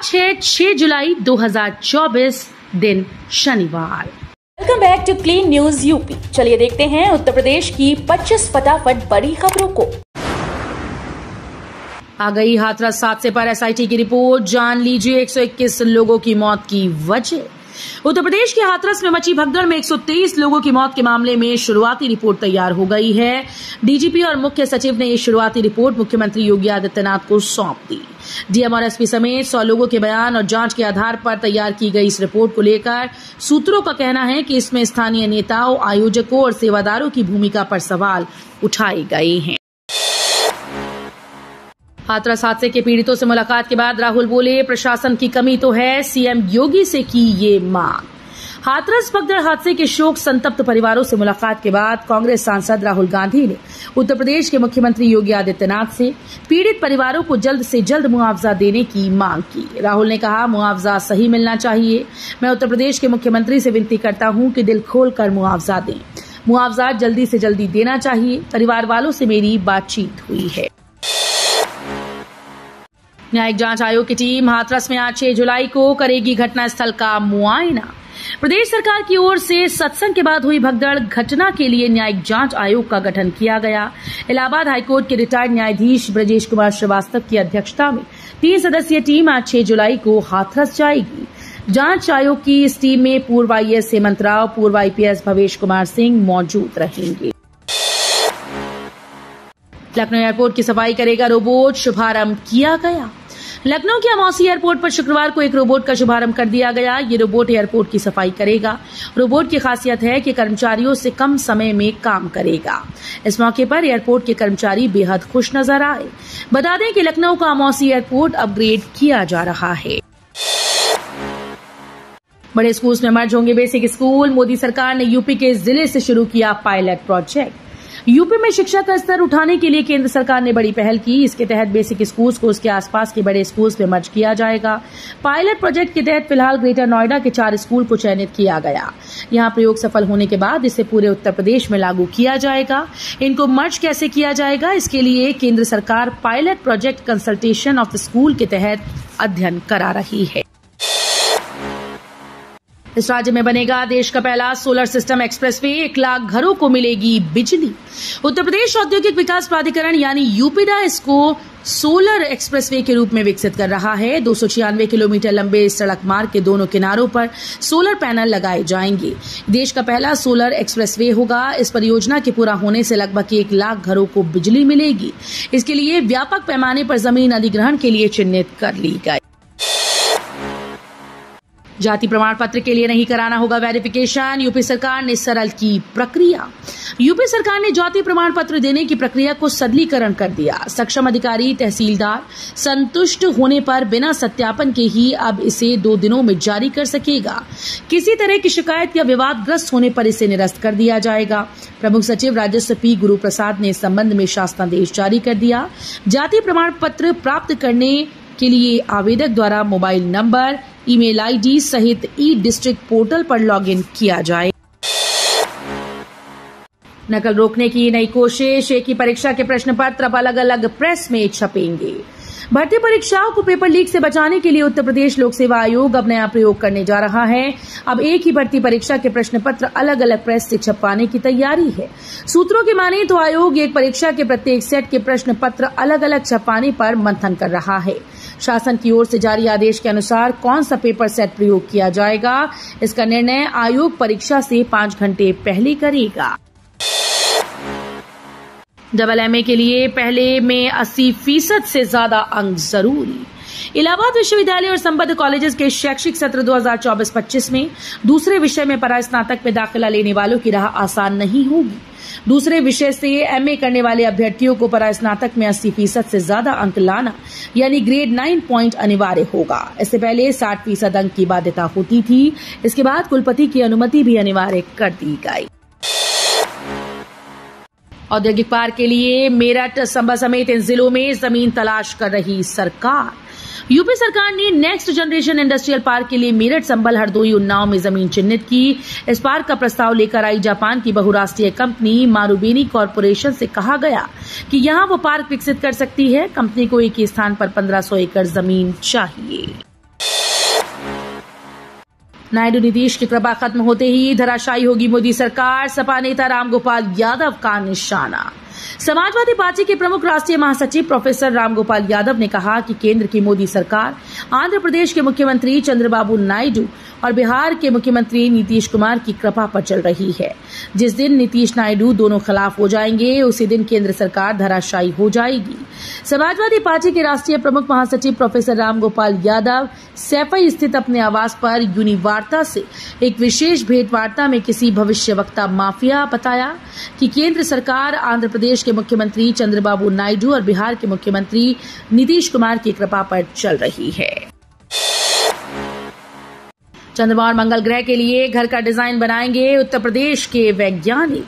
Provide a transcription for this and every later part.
आज है 6 जुलाई 2024 दिन शनिवार। Welcome back to Clean News UP. चलिए देखते हैं उत्तर प्रदेश की 25 फटाफट बड़ी खबरों को। आ गई हाथरस हादसे पर एसआईटी की रिपोर्ट। जान लीजिए 121 लोगों की मौत की वजह। उत्तर प्रदेश के हाथरस में मची भगदड़ में 123 लोगों की मौत के मामले में शुरुआती रिपोर्ट तैयार हो गई है। डीजीपी और मुख्य सचिव ने ये शुरुआती रिपोर्ट मुख्यमंत्री योगी आदित्यनाथ को सौंप दी। डीएम और एसपी समेत 100 लोगों के बयान और जांच के आधार पर तैयार की गई इस रिपोर्ट को लेकर सूत्रों का कहना है कि इसमें स्थानीय नेताओं, आयोजकों और सेवादारों की भूमिका पर सवाल उठाए गए हैं। हाथरस हादसे के पीड़ितों से मुलाकात के बाद राहुल बोले, प्रशासन की कमी तो है, सीएम योगी से की ये मांग। हाथरस भगदड़ हादसे के शोक संतप्त परिवारों से मुलाकात के बाद कांग्रेस सांसद राहुल गांधी ने उत्तर प्रदेश के मुख्यमंत्री योगी आदित्यनाथ से पीड़ित परिवारों को जल्द से जल्द मुआवजा देने की मांग की। राहुल ने कहा, मुआवजा सही मिलना चाहिए। मैं उत्तर प्रदेश के मुख्यमंत्री से विनती करता हूं कि दिल खोलकर मुआवजा दें। मुआवजा जल्दी से जल्दी देना चाहिए। परिवार वालों से मेरी बातचीत हुई है। न्यायिक जांच आयोग की टीम हाथरस में आज 6 जुलाई को करेगी घटनास्थल का मुआयना। प्रदेश सरकार की ओर से सत्संग के बाद हुई भगदड़ घटना के लिए न्यायिक जांच आयोग का गठन किया गया। इलाहाबाद हाईकोर्ट के रिटायर्ड न्यायाधीश ब्रजेश कुमार श्रीवास्तव की अध्यक्षता में 3 सदस्यीय टीम आज 6 जुलाई को हाथरस जाएगी। जांच आयोग की इस टीम में पूर्व आईएएस हेमंत राव, पूर्व आईपीएस भवेश कुमार सिंह मौजूद रहेंगे। लखनऊ एयरपोर्ट की सफाई करेगा रोबोट, शुभारंभ किया गया। लखनऊ के अमौसी एयरपोर्ट पर शुक्रवार को एक रोबोट का शुभारंभ कर दिया गया। ये रोबोट एयरपोर्ट की सफाई करेगा। रोबोट की खासियत है कि कर्मचारियों से कम समय में काम करेगा। इस मौके पर एयरपोर्ट के कर्मचारी बेहद खुश नजर आए। बता दें कि लखनऊ का अमौसी एयरपोर्ट अपग्रेड किया जा रहा है। बड़े स्कूल्स में मर्ज होंगे बेसिक स्कूल। मोदी सरकार ने यूपी के जिले से शुरू किया पायलट प्रोजेक्ट। यूपी में शिक्षा का स्तर उठाने के लिए केंद्र सरकार ने बड़ी पहल की। इसके तहत बेसिक स्कूल्स को उसके आसपास के बड़े स्कूल्स में मर्ज किया जाएगा। पायलट प्रोजेक्ट के तहत फिलहाल ग्रेटर नोएडा के 4 स्कूल को चयनित किया गया। यहां प्रयोग सफल होने के बाद इसे पूरे उत्तर प्रदेश में लागू किया जाएगा। इनको मर्ज कैसे किया जाएगा, इसके लिए केंद्र सरकार pilot project consultation of the school के तहत अध्ययन करा रही है। इस राज्य में बनेगा देश का पहला सोलर सिस्टम एक्सप्रेसवे। 1 लाख घरों को मिलेगी बिजली। उत्तर प्रदेश औद्योगिक विकास प्राधिकरण यानी यूपीडा इसको सोलर एक्सप्रेसवे के रूप में विकसित कर रहा है। 296 किलोमीटर लंबे इस सड़क मार्ग के दोनों किनारों पर सोलर पैनल लगाए जाएंगे। देश का पहला सोलर एक्सप्रेसवे होगा। इस परियोजना के पूरा होने से लगभग 1 लाख घरों को बिजली मिलेगी। इसके लिए व्यापक पैमाने पर जमीन अधिग्रहण के लिए चिन्हित कर ली गई। जाति प्रमाण पत्र के लिए नहीं कराना होगा वेरिफिकेशन। यूपी सरकार ने सरल की प्रक्रिया। यूपी सरकार ने जाति प्रमाण पत्र देने की प्रक्रिया को सरलीकरण कर दिया। सक्षम अधिकारी, तहसीलदार संतुष्ट होने पर बिना सत्यापन के ही अब इसे 2 दिनों में जारी कर सकेगा। किसी तरह की शिकायत या विवादग्रस्त होने पर इसे निरस्त कर दिया जाएगा। प्रमुख सचिव राजस्व पी गुरु प्रसाद ने इस संबंध में शासनादेश जारी कर दिया। जाति प्रमाण पत्र प्राप्त करने के लिए आवेदक द्वारा मोबाइल नंबर, ईमेल आईडी सहित ई डिस्ट्रिक्ट पोर्टल पर लॉगिन किया जाए। नकल रोकने की नई कोशिश। एक ही परीक्षा के प्रश्न पत्र अब अलग अलग प्रेस में छपेंगे। भर्ती परीक्षाओं को पेपर लीक से बचाने के लिए उत्तर प्रदेश लोक सेवा आयोग अब नया प्रयोग करने जा रहा है। अब एक ही भर्ती परीक्षा के प्रश्न पत्र अलग अलग प्रेस से छपवाने की तैयारी है। सूत्रों की माने तो आयोग एक परीक्षा के प्रत्येक सेट के प्रश्न पत्र अलग अलग छपवाने पर मंथन कर रहा है। शासन की ओर से जारी आदेश के अनुसार कौन सा पेपर सेट प्रयोग किया जाएगा, इसका निर्णय आयोग परीक्षा से 5 घंटे पहले करेगा। डबल एमए के लिए पहले में 80% से ज्यादा अंक जरूरी। इलाहाबाद विश्वविद्यालय और संबद्ध कॉलेजेस के शैक्षिक सत्र 2024-25 में दूसरे विषय में परास्नातक में दाखिला लेने वालों की राह आसान नहीं होगी। दूसरे विषय से एमए करने वाले अभ्यर्थियों को परास्नातक में 80% से ज्यादा अंक लाना यानी ग्रेड 9 पॉइंट अनिवार्य होगा। इससे पहले 60% अंक की बाध्यता होती थी। इसके बाद कुलपति की अनुमति भी अनिवार्य कर दी गई। औद्योगिक पार्क के लिए मेरठ, संभल समेत इन जिलों में जमीन तलाश कर रही सरकार। यूपी सरकार ने नेक्स्ट जनरेशन इंडस्ट्रियल पार्क के लिए मेरठ, संभल, हरदोई, उन्नाव में जमीन चिन्हित की। इस पार्क का प्रस्ताव लेकर आई जापान की बहुराष्ट्रीय कंपनी मारुबेनी कॉरपोरेशन से कहा गया कि यहां वो पार्क विकसित कर सकती है। कंपनी को एक ही स्थान पर 1500 एकड़ जमीन चाहिए। नायडू नीतीश की कृपा खत्म होते ही धराशायी होगी मोदी सरकार, सपा नेता रामगोपाल यादव का निशाना। समाजवादी पार्टी के प्रमुख राष्ट्रीय महासचिव प्रोफेसर रामगोपाल यादव ने कहा कि केंद्र की मोदी सरकार आंध्र प्रदेश के मुख्यमंत्री चंद्रबाबू नायडू और बिहार के मुख्यमंत्री नीतीश कुमार की कृपा पर चल रही है। जिस दिन नीतीश नायडू दोनों खिलाफ हो जाएंगे, उसी दिन केंद्र सरकार धराशायी हो जाएगी। समाजवादी पार्टी के राष्ट्रीय प्रमुख महासचिव प्रोफेसर रामगोपाल यादव सैफई स्थित अपने आवास पर यूनिवार्ता से एक विशेष भेंटवार्ता में किसी भविष्यवक्ता माफिया बताया कि केंद्र सरकार आंध्र प्रदेश के मुख्यमंत्री चंद्रबाबू नायडू और बिहार के मुख्यमंत्री नीतीश कुमार की कृपा पर चल रही है। चंद्रमा और मंगल ग्रह के लिए घर का डिजाइन बनाएंगे उत्तर प्रदेश के वैज्ञानिक।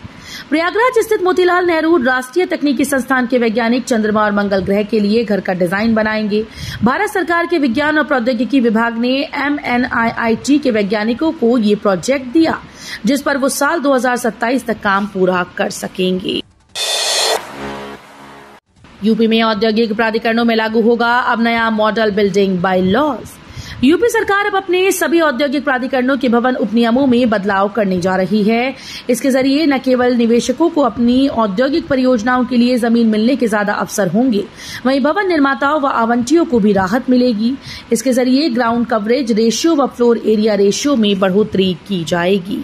प्रयागराज स्थित मोतीलाल नेहरू राष्ट्रीय तकनीकी संस्थान के वैज्ञानिक चंद्रमा और मंगल ग्रह के लिए घर का डिजाइन बनाएंगे। भारत सरकार के विज्ञान और प्रौद्योगिकी विभाग ने MNIIT के वैज्ञानिकों को ये प्रोजेक्ट दिया, जिस पर वो साल 2027 तक काम पूरा कर सकेंगे। यूपी में औद्योगिक प्राधिकरणों में लागू होगा अब नया model building bye laws. UP सरकार अब अपने सभी औद्योगिक प्राधिकरणों के भवन उपनियमों में बदलाव करने जा रही है। इसके जरिए न केवल निवेशकों को अपनी औद्योगिक परियोजनाओं के लिए जमीन मिलने के ज्यादा अवसर होंगे, वहीं भवन निर्माताओं व आवंटियों को भी राहत मिलेगी। इसके जरिए ग्राउंड कवरेज रेशियो व फ्लोर एरिया रेशियो में बढ़ोतरी की जाएगी।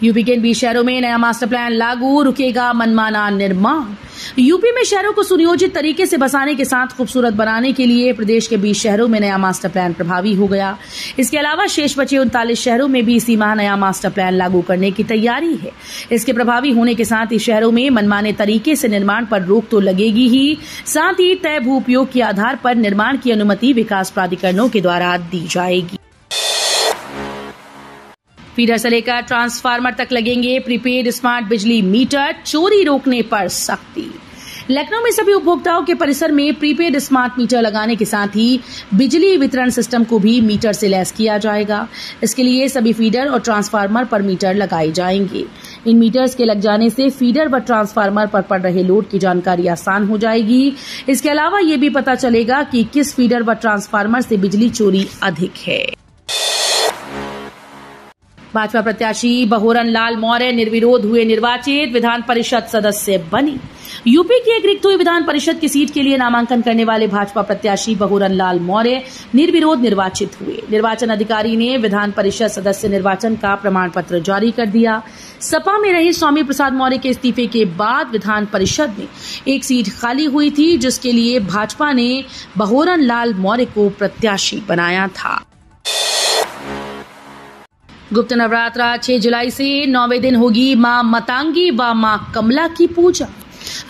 यूपी के 20 शहरों में नया मास्टर प्लान लागू, रुकेगा मनमाना निर्माण। यूपी में शहरों को सुनियोजित तरीके से बसाने के साथ खूबसूरत बनाने के लिए प्रदेश के 20 शहरों में नया मास्टर प्लान प्रभावी हो गया। इसके अलावा शेष बचे 39 शहरों में भी इसी माह नया मास्टर प्लान लागू करने की तैयारी है। इसके प्रभावी होने के साथ ही शहरों में मनमाने तरीके से निर्माण पर रोक तो लगेगी ही, साथ ही तय भू उपयोग के आधार पर निर्माण की अनुमति विकास प्राधिकरणों के द्वारा दी जाएगी। फीडर से लेकर ट्रांसफार्मर तक लगेंगे प्रीपेड स्मार्ट बिजली मीटर, चोरी रोकने पर सख्ती। लखनऊ में सभी उपभोक्ताओं के परिसर में प्रीपेड स्मार्ट मीटर लगाने के साथ ही बिजली वितरण सिस्टम को भी मीटर से लैस किया जाएगा। इसके लिए सभी फीडर और ट्रांसफार्मर पर मीटर लगाए जाएंगे। इन मीटर्स के लग जाने से फीडर व ट्रांसफार्मर पर पड़ रहे लोड की जानकारी आसान हो जाएगी। इसके अलावा ये भी पता चलेगा कि किस फीडर व ट्रांसफार्मर से बिजली चोरी अधिक है। भाजपा प्रत्याशी बहोरन लाल मौर्य निर्विरोध हुए निर्वाचित, विधान परिषद सदस्य बनी। यूपी की एक रिक्त हुई विधान परिषद की सीट के लिए नामांकन करने वाले भाजपा प्रत्याशी बहोरन लाल मौर्य निर्विरोध निर्वाचित हुए। निर्वाचन अधिकारी ने विधान परिषद सदस्य निर्वाचन का प्रमाण पत्र जारी कर दिया। सपा में रहे स्वामी प्रसाद मौर्य के इस्तीफे के बाद विधान परिषद में एक सीट खाली हुई थी, जिसके लिए भाजपा ने बहोरन लाल मौर्य को प्रत्याशी बनाया था। गुप्त नवरात्रा 6 जुलाई से 9वें दिन होगी मां मतांगी व मां कमला की पूजा।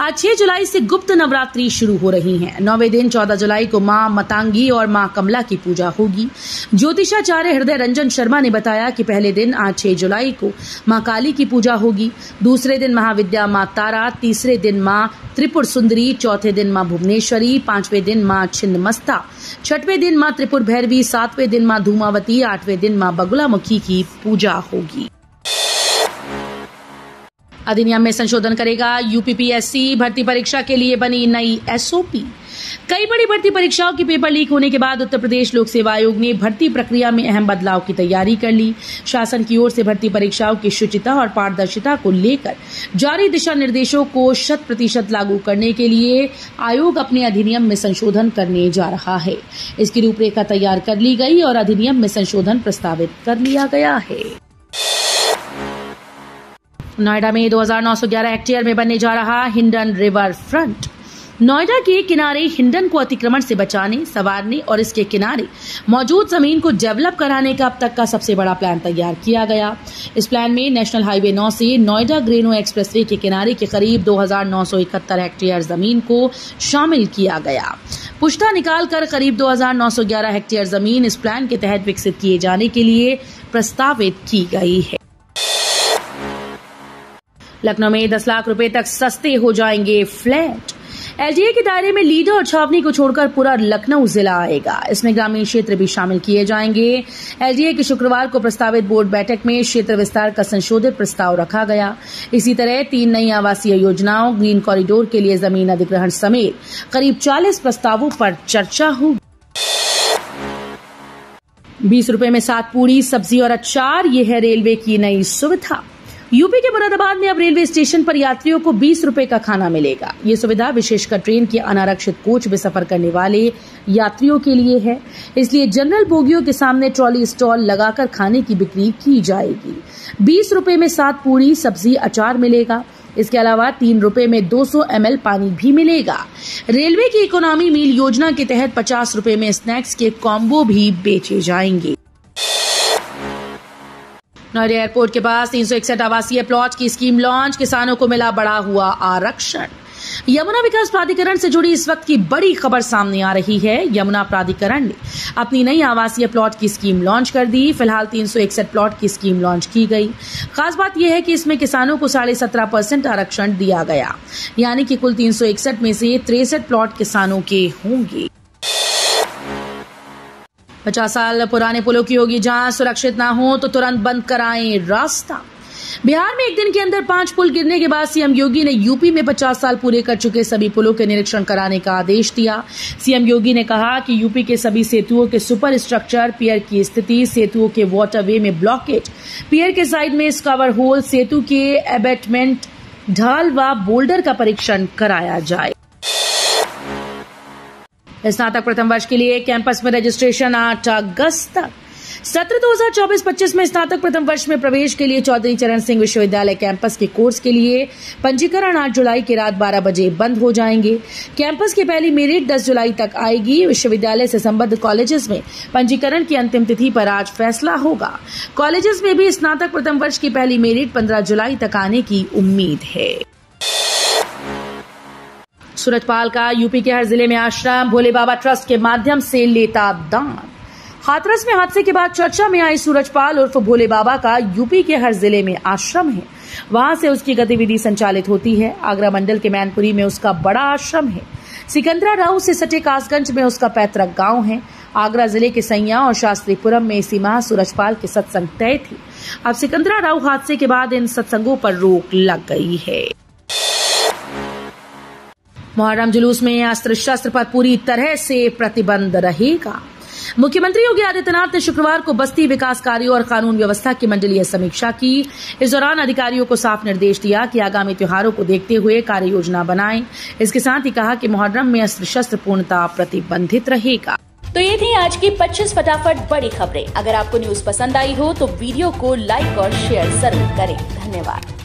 आज 6 जुलाई से गुप्त नवरात्रि शुरू हो रही है। 9वें दिन 14 जुलाई को मां मतांगी और मां कमला की पूजा होगी। ज्योतिषाचार्य हृदय रंजन शर्मा ने बताया कि पहले दिन आज 6 जुलाई को मां काली की पूजा होगी, दूसरे दिन महाविद्या मां तारा, तीसरे दिन मां त्रिपुर सुंदरी, चौथे दिन मां भुवनेश्वरी, पांचवें दिन मां छिन्नमस्ता, छठवें दिन मां त्रिपुर भैरवी, सातवें दिन मां धूमावती, आठवें दिन मां बगुलामुखी की पूजा होगी। अधिनियम में संशोधन करेगा यूपीपीएससी, भर्ती परीक्षा के लिए बनी नई एसओपी। कई बड़ी भर्ती परीक्षाओं की पेपर लीक होने के बाद उत्तर प्रदेश लोक सेवा आयोग ने भर्ती प्रक्रिया में अहम बदलाव की तैयारी कर ली। शासन की ओर से भर्ती परीक्षाओं की शुचिता और पारदर्शिता को लेकर जारी दिशा निर्देशों को 100% लागू करने के लिए आयोग अपने अधिनियम में संशोधन करने जा रहा है। इसकी रूपरेखा तैयार कर ली गई और अधिनियम में संशोधन प्रस्तावित कर लिया गया है। नोएडा में 2911 हेक्टेयर में बनने जा रहा हिंडन रिवर फ्रंट। नोएडा के किनारे हिंडन को अतिक्रमण से बचाने, संवारने और इसके किनारे मौजूद जमीन को डेवलप कराने का अब तक का सबसे बड़ा प्लान तैयार किया गया। इस प्लान में नेशनल हाईवे 9 से नोएडा ग्रेनो एक्सप्रेसवे के किनारे के करीब 2971 हेक्टेयर जमीन को शामिल किया गया। पुश्ता निकालकर करीब 2911 हेक्टेयर जमीन इस प्लान के तहत विकसित किए जाने के लिए प्रस्तावित की गई है। लखनऊ में 10 लाख रुपए तक सस्ते हो जाएंगे फ्लैट। एलडीए के दायरे में लीडर और छावनी को छोड़कर पूरा लखनऊ जिला आएगा। इसमें ग्रामीण क्षेत्र भी शामिल किए जाएंगे। एलडीए की शुक्रवार को प्रस्तावित बोर्ड बैठक में क्षेत्र विस्तार का संशोधित प्रस्ताव रखा गया। इसी तरह 3 नई आवासीय योजनाओं, ग्रीन कॉरिडोर के लिए जमीन अधिग्रहण समेत करीब 40 प्रस्तावों पर चर्चा होगी। 20 रुपए में 7 पूरी, सब्जी और अचार, ये है रेलवे की नई सुविधा। यूपी के मुरादाबाद में अब रेलवे स्टेशन पर यात्रियों को 20 रुपए का खाना मिलेगा। ये सुविधा विशेषकर ट्रेन के अनारक्षित कोच में सफर करने वाले यात्रियों के लिए है। इसलिए जनरल बोगियों के सामने ट्रॉली स्टॉल लगाकर खाने की बिक्री की जाएगी। 20 रुपए में 7 पूरी, सब्जी, अचार मिलेगा। इसके अलावा 3 रुपए में 200 ml पानी भी मिलेगा। रेलवे की इकोनॉमी मील योजना के तहत 50 रुपए में स्नैक्स के कॉम्बो भी बेचे जाएंगे। नोएडा एयरपोर्ट के पास 361 आवासीय प्लॉट की स्कीम लॉन्च, किसानों को मिला बढ़ा हुआ आरक्षण। यमुना विकास प्राधिकरण से जुड़ी इस वक्त की बड़ी खबर सामने आ रही है। यमुना प्राधिकरण ने अपनी नई आवासीय प्लॉट की स्कीम लॉन्च कर दी। फिलहाल 361 प्लॉट की स्कीम लॉन्च की गई। खास बात यह है कि इसमें किसानों को 17.5% आरक्षण दिया गया, यानी कि कुल 361 में से 63 प्लॉट किसानों के होंगे। 50 साल पुराने पुलों की होगी जांच, सुरक्षित ना हो तो तुरंत बंद कराएं रास्ता। बिहार में एक दिन के अंदर 5 पुल गिरने के बाद सीएम योगी ने यूपी में 50 साल पूरे कर चुके सभी पुलों के निरीक्षण कराने का आदेश दिया। सीएम योगी ने कहा कि यूपी के सभी सेतुओं के सुपर स्ट्रक्चर, पियर की स्थिति, सेतुओं के वाटरवे में ब्लॉकेज, पियर के साइड में स्कवर होल, सेतु के एबेटमेंट, ढाल व बोल्डर का परीक्षण कराया जाए। स्नातक प्रथम वर्ष के लिए कैंपस में रजिस्ट्रेशन 8 अगस्त तक। सत्र 2024-25 में स्नातक प्रथम वर्ष में प्रवेश के लिए चौधरी चरण सिंह विश्वविद्यालय कैंपस के कोर्स के लिए पंजीकरण 8 जुलाई की रात 12 बजे बंद हो जाएंगे। कैंपस की पहली मेरिट 10 जुलाई तक आएगी। विश्वविद्यालय से संबद्ध कॉलेजेस में पंजीकरण की अंतिम तिथि पर आज फैसला होगा। कॉलेजेस में भी स्नातक प्रथम वर्ष की पहली मेरिट 15 जुलाई तक आने की उम्मीद है। सूरजपाल का यूपी के हर जिले में आश्रम, भोले बाबा ट्रस्ट के माध्यम से लेता दान। हाथरस में हादसे के बाद चर्चा में आई सूरजपाल उर्फ भोले बाबा का यूपी के हर जिले में आश्रम है। वहां से उसकी गतिविधि संचालित होती है। आगरा मंडल के मैनपुरी में उसका बड़ा आश्रम है। सिकंदराराव से सटे कासगंज में उसका पैतृक गांव है। आगरा जिले के सैया और शास्त्रीपुरम में इसी माह सूरजपाल के सत्संग तय थे। अब सिकंदराराव हादसे के बाद इन सत्संगों पर रोक लग गई है। मुहर्रम जुलूस में अस्त्र शस्त्र पर पूरी तरह से प्रतिबंध रहेगा। मुख्यमंत्री योगी आदित्यनाथ ने शुक्रवार को बस्ती विकास कार्यों और कानून व्यवस्था की मंडलीय समीक्षा की। इस दौरान अधिकारियों को साफ निर्देश दिया कि आगामी त्योहारों को देखते हुए कार्य योजना बनाएं। इसके साथ ही कहा कि मुहर्रम में अस्त्र शस्त्र पूर्णतः प्रतिबंधित रहेगा। तो ये थी आज की 25 फटाफट बड़ी खबरें। अगर आपको न्यूज पसंद आई हो तो वीडियो को लाइक और शेयर जरूर करें। धन्यवाद।